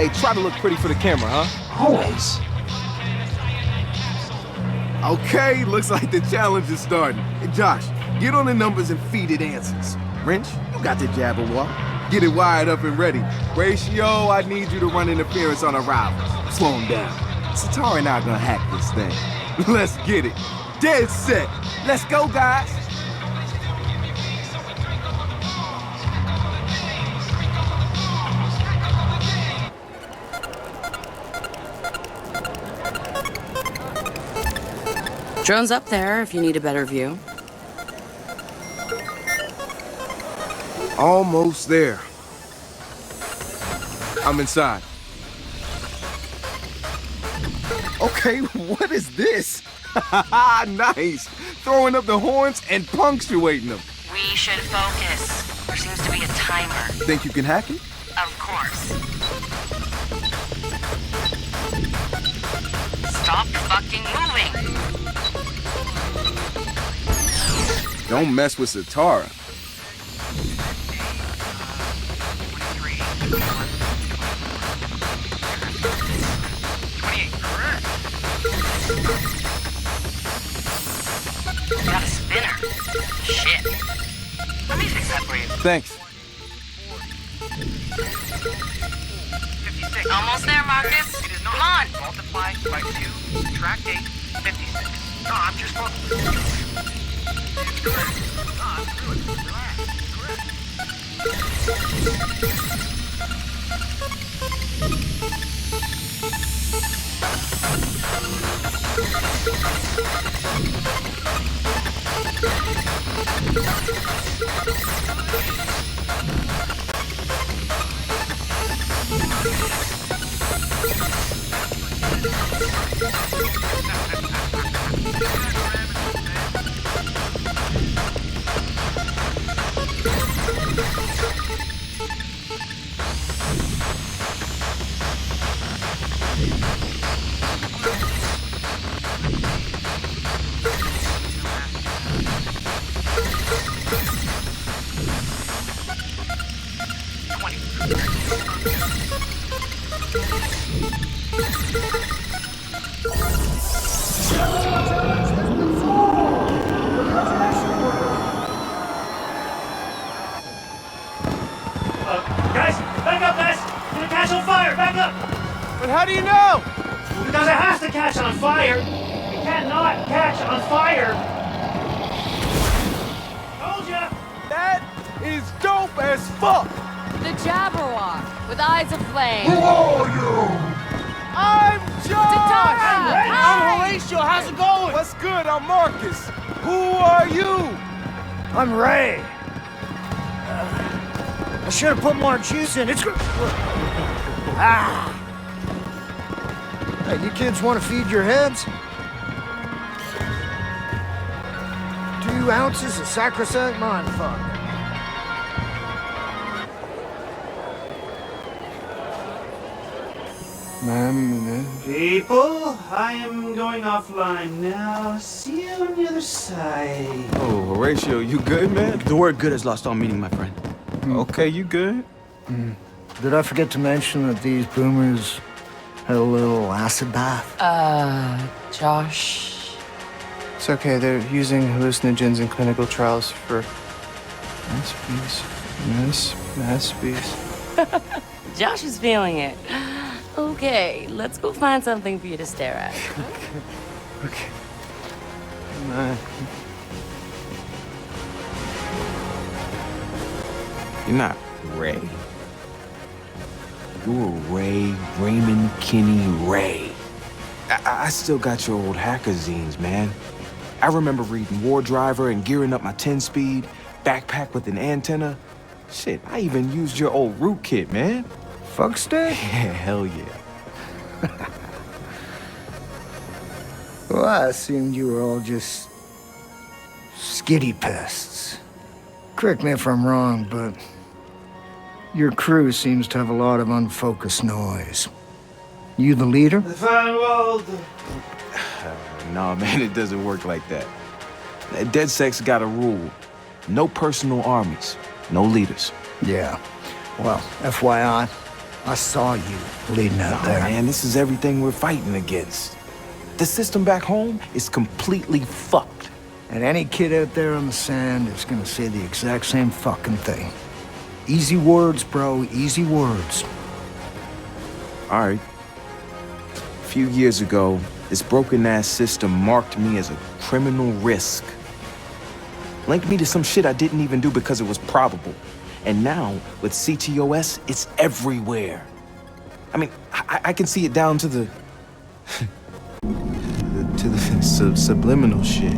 Hey, try to look pretty for the camera, huh? Always. Okay, looks like the challenge is starting. Hey, Josh, get on the numbers and feed it answers. Wrench, you got the Jabberwock. Get it wired up and ready. Ratio, I need you to run interference on arrivals. Slow him down. Satara and I are gonna hack this thing. Let's get it. Dead set. Let's go, guys. Drone's up there if you need a better view. Almost there. I'm inside. Okay, what is this? Nice. Throwing up the horns and punctuating them. We should focus. There seems to be a timer. Think you can hack it? Of course. Stop fucking moving! Don't mess with Satara. Got a spinner. Shit. Let me fix that for you. Thanks. Almost there, Marcus. It is Come not. on. Multiply by 2, track date, 56. No, I'm just focused. It's correct. No, I'm good. Relax. Guys, back up, guys! It's gonna catch on fire! Back up! But how do you know? Because it has to catch on fire! It cannot catch on fire! Told ya! That is dope as fuck. The Jabberwock with eyes of flame. I'm Josh. Satara! I'm Horatio. How's it going? What's good? I'm Marcus. Who are you? I'm Ray. I should have put more juice in. It's... Hey, you kids want to feed your heads? 2 ounces of sacrosanct mindfuck. People, I am going offline now. See you on the other side. Oh, Horatio, you good, man? The word good has lost all meaning, my friend. Okay, you good? Did I forget to mention that these boomers had a little acid bath? Josh. It's okay, they're using hallucinogens in clinical trials for maspies. Josh is feeling it. Okay, let's go find something for you to stare at. Okay. You're not Ray. You're Ray, Raymond Kinney Ray. I still got your old hacker zines, man. I remember reading War Driver and gearing up my 10-speed, backpack with an antenna. Shit, I even used your old root kit, man. Fuck stick? Yeah, hell yeah. Well, I assumed you were all just skitty pests. Correct me if I'm wrong, but your crew seems to have a lot of unfocused noise. You the leader? The fine world. Nah, man, it doesn't work like that. DedSec's got a rule. No personal armies, no leaders. Yeah. Well, FYI, I saw you leading out Nah, there. man, this is everything we're fighting against. The system back home is completely fucked. And any kid out there on the sand is gonna say the exact same fucking thing. Easy words, bro, easy words. All right. A few years ago, this broken-ass system marked me as a criminal risk. Linked me to some shit I didn't even do because it was probable. And now, with CTOS, it's everywhere. I mean, I can see it down to the... to the subliminal shit.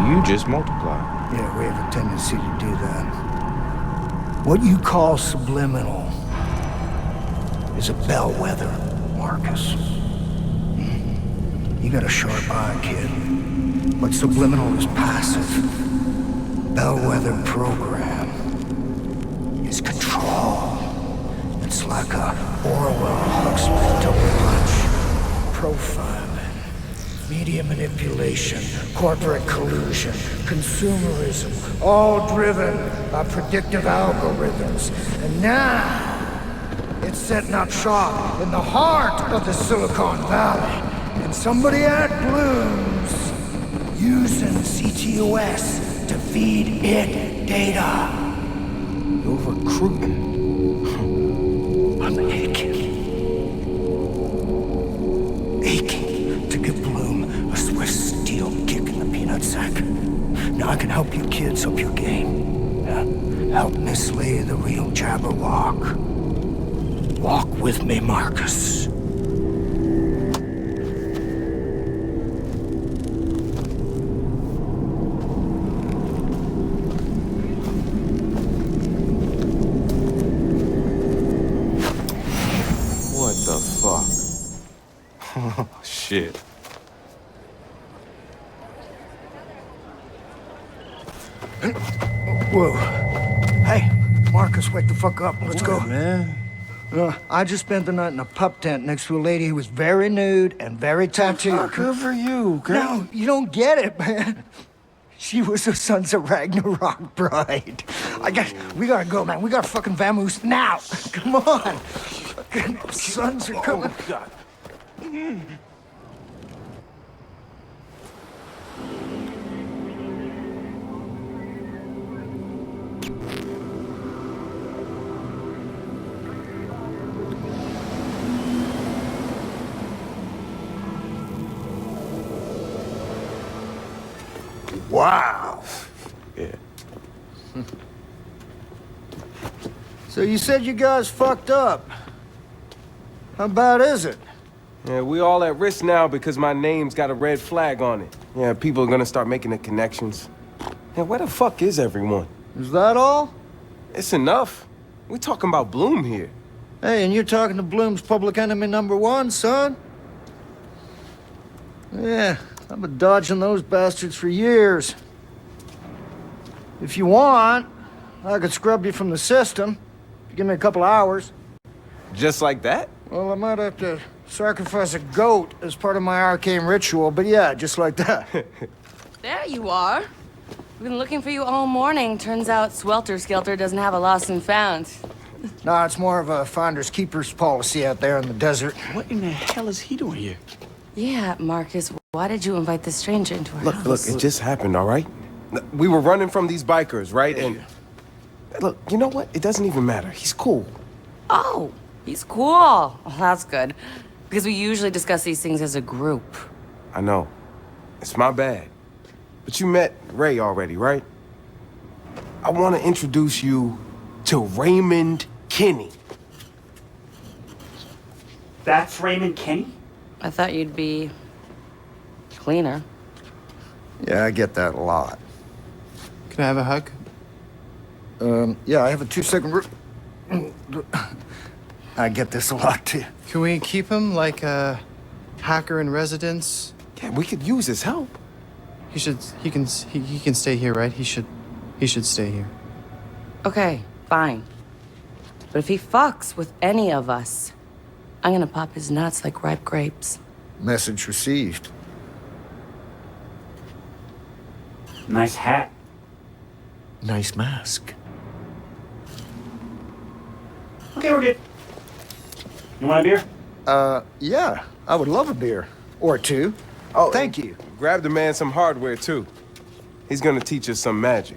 You just multiply. Yeah, we have a tendency to do that. What you call subliminal is a bellwether, Marcus. You got a sharp eye, kid. But subliminal is passive. Bellwether program is control. It's like a Orwell Huxley double punch. Profiling, media manipulation, corporate collusion, consumerism, all driven by predictive algorithms. And now, it's setting up shop in the heart of the Silicon Valley. And somebody at Bloom's using CTOS to feed it data. You're recruiting. I'm aching to give Bloom a Swiss steel kick in the peanut sack. Now I can help you kids up your game. Help mislay the real Jabberwock. Walk with me, Marcus. What the fuck? Oh, shit. Whoa. Hey, Marcus, wake the fuck up. Let's go. Man. I just spent the night in a pup tent next to a lady who was very nude and very tattooed. Good for you, girl. No, you don't get it, man. She was the Sons of Ragnarok bride. We gotta go, man. We gotta fucking vamoose now. Come on. Fucking sons are coming. Oh, God. Wow. Yeah. So you said you guys fucked up. How bad is it? Yeah, we all at risk now because my name's got a red flag on it. Yeah, people are gonna start making the connections. Yeah, where the fuck is everyone? Is that all? It's enough. We talking about Bloom here. Hey, and you're talking to Bloom's public enemy #1, son? Yeah, I've been dodging those bastards for years. If you want, I could scrub you from the system. If you give me a couple hours. Just like that? Well, I might have to sacrifice a goat as part of my arcane ritual, but yeah, just like that. There you are. We've been looking for you all morning. Turns out Swelter Skelter doesn't have a lost and found. Nah, it's more of a finders keepers policy out there in the desert. What in the hell is he doing here? Yeah, Marcus, why did you invite this stranger into our house? Look, it just happened, all right? We were running from these bikers, right? And look, you know what? It doesn't even matter. He's cool. Oh, he's cool. Well, that's good. Because we usually discuss these things as a group. I know. It's my bad. But you met Ray already, right? I want to introduce you to Raymond Kinney. That's Raymond Kinney? I thought you'd be cleaner. Yeah, I get that a lot. Can I have a hug? Yeah, I have a 2-second I get this a lot, too. Can we keep him like a hacker in residence? Yeah, we could use his help. He can stay here, right? He should stay here. Okay, fine. But if he fucks with any of us, I'm gonna pop his nuts like ripe grapes. Message received. Nice hat. Nice mask. Okay, we're good. You want a beer? Yeah, I would love a beer. Or two. Oh, Thank you. Grab the man some hardware, too. He's gonna teach us some magic.